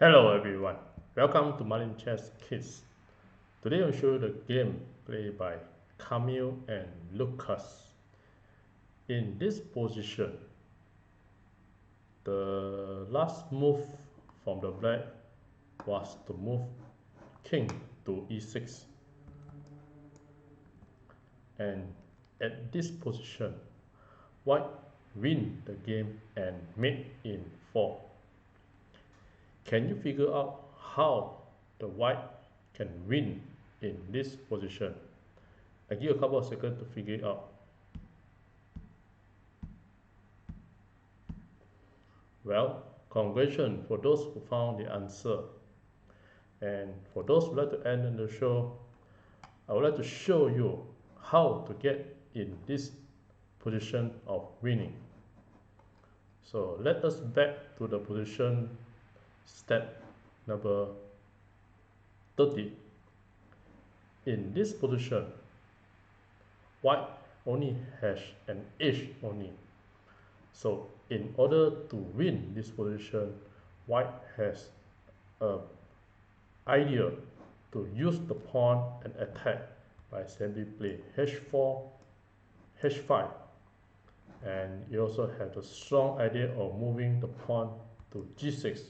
Hello everyone, welcome to Marlin Chess Kids. Today I'll show you the game played by Kamil and Lukasz. In this position, the last move from the black was to move king to e6. And at this position, white win the game and mate in 4. Can you figure out how the white can win in this position? I give you a couple of seconds to figure it out. Well, congratulations for those who found the answer. And for those who like to end the show, I would like to show you how to get in this position of winning. So let us back to the position step number 30. In this position, white only has an edge only. So in order to win this position, white has an idea to use the pawn and attack by simply play h4, h5. And you also have the strong idea of moving the pawn to g6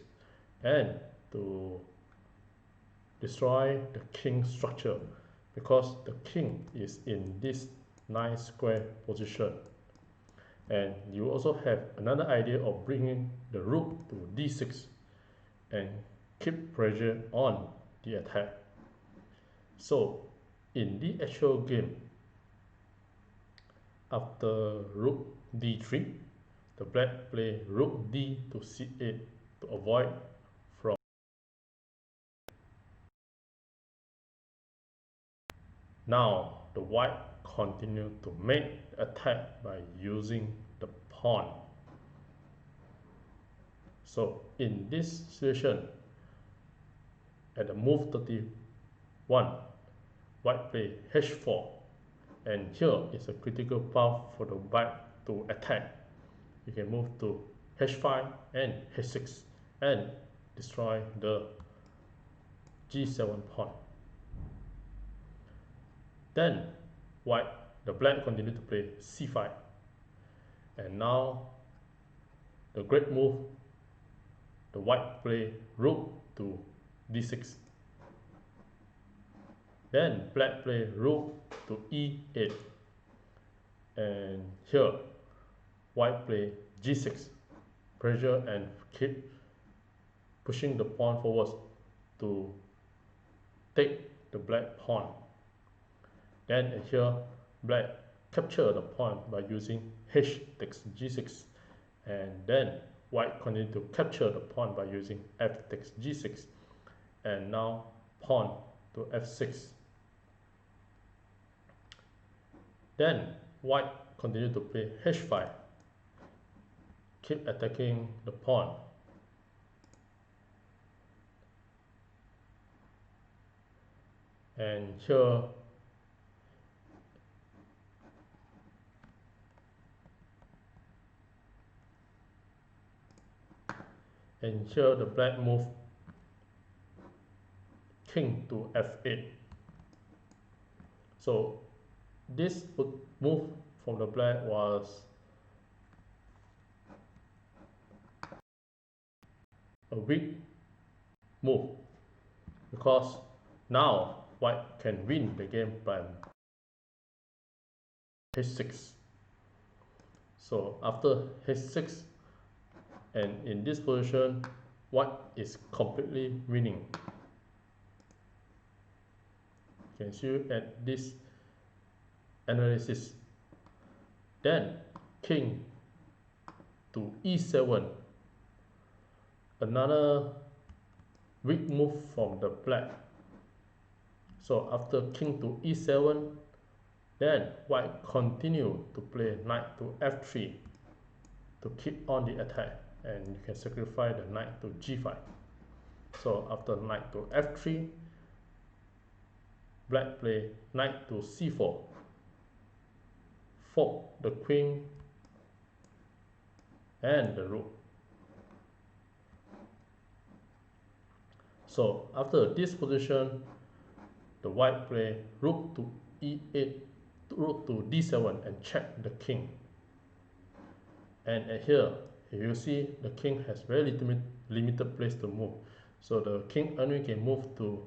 and to destroy the king structure, because the king is in this nice square position. And you also have another idea of bringing the rook to d6 and keep pressure on the attack. So in the actual game, after rook d3, the black play rook d to c8 to avoid from. Now the white continue to make the attack by using the pawn. So in this situation, at the move 31, white play h4, and here is a critical path for the white to attack. You can move to h5 and h6 and destroy the g7 pawn. Then the black continue to play c5, and now the great move, the white play rook to d6. Then black play rook to e8, and here white play g6, pressure and keep pushing the pawn forward to take the black pawn. Then here black capture the pawn by using h takes g6, and then white continue to capture the pawn by using f takes g6, and now pawn to f6. Then white continue to play h5, keep attacking the pawn. And here the black move king to f8. So this move from the black was a weak move, because now white can win the game by h6. So after h6, and in this position, white is completely winning. You can see at this analysis. Then king to e7, another weak move from the black. So after king to e7, then white continue to play knight to f3 to keep on the attack, and you can sacrifice the knight to g5. So after knight to f3, black play knight to c4, fork the queen and the rook. So after this position, the white play rook to e8, rook to d7 and check the king. And at here, you see the king has very limited place to move. So the king only can move to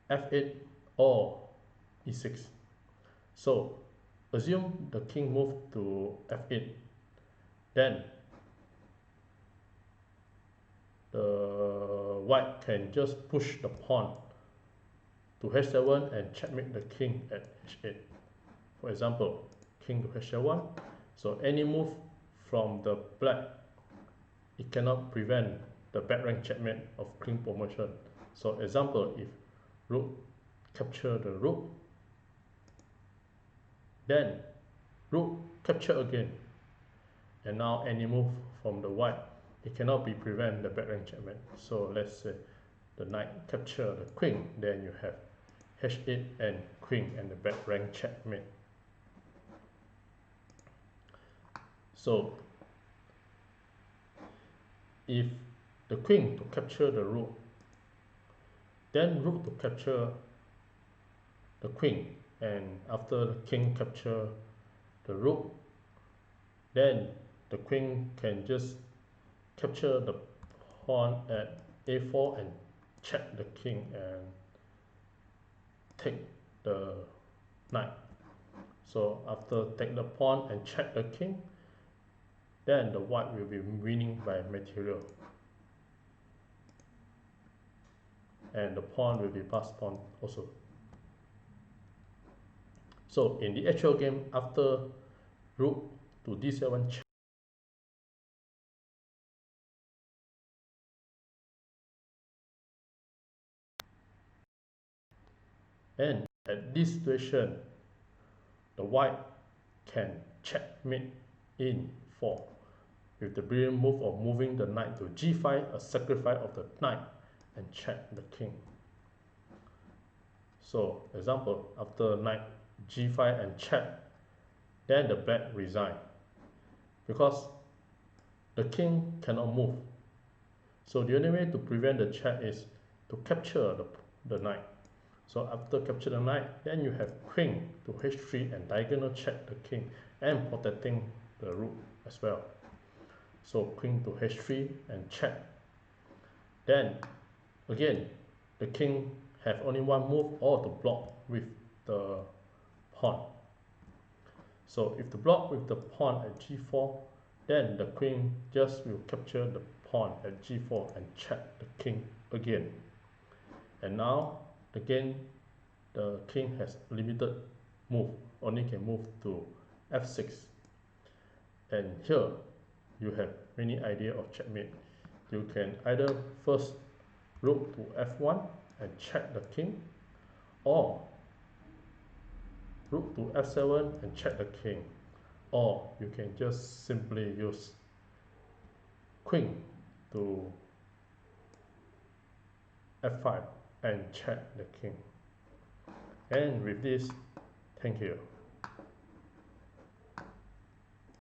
f8 or e6. So assume the king moved to f8, then the white can just push the pawn to h7 and checkmate the king at h8. For example, king to h7. So any move from the black, it cannot prevent the back rank checkmate of king promotion. So example, if rook capture the rook, then rook capture again, and now any move from the white, it cannot be prevent the back rank checkmate. So let's say the knight capture the queen, then you have h8 and queen and the back rank checkmate. So if the queen to capture the rook, then rook to capture the queen, and after the king capture the rook, then the queen can just capture the pawn at a4 and check the king and take the knight. So after take the pawn and check the king, then the white will be winning by material, and the pawn will be passed on also. So in the actual game, after rook to d7 check, and at this situation, the white can checkmate in 4 with the brilliant move of moving the knight to g5, a sacrifice of the knight, and check the king. So example, after knight g5 and check, then the black resign because the king cannot move. So the only way to prevent the check is to capture the knight. So after capture the knight, then you have queen to h3 and diagonal check the king and protecting the rook as well. So queen to h3 and check. Then again, the king have only one move, or to block with the pawn. So if the block with the pawn at g4, then the queen just will capture the pawn at g4 and check the king again. And now again, the king has limited move, only can move to f6. And here you have many idea of checkmate. You can either first rook to f1 and check the king, or rook to f7 and check the king, or you can just simply use queen to f5 and check the king. And with this, thank you.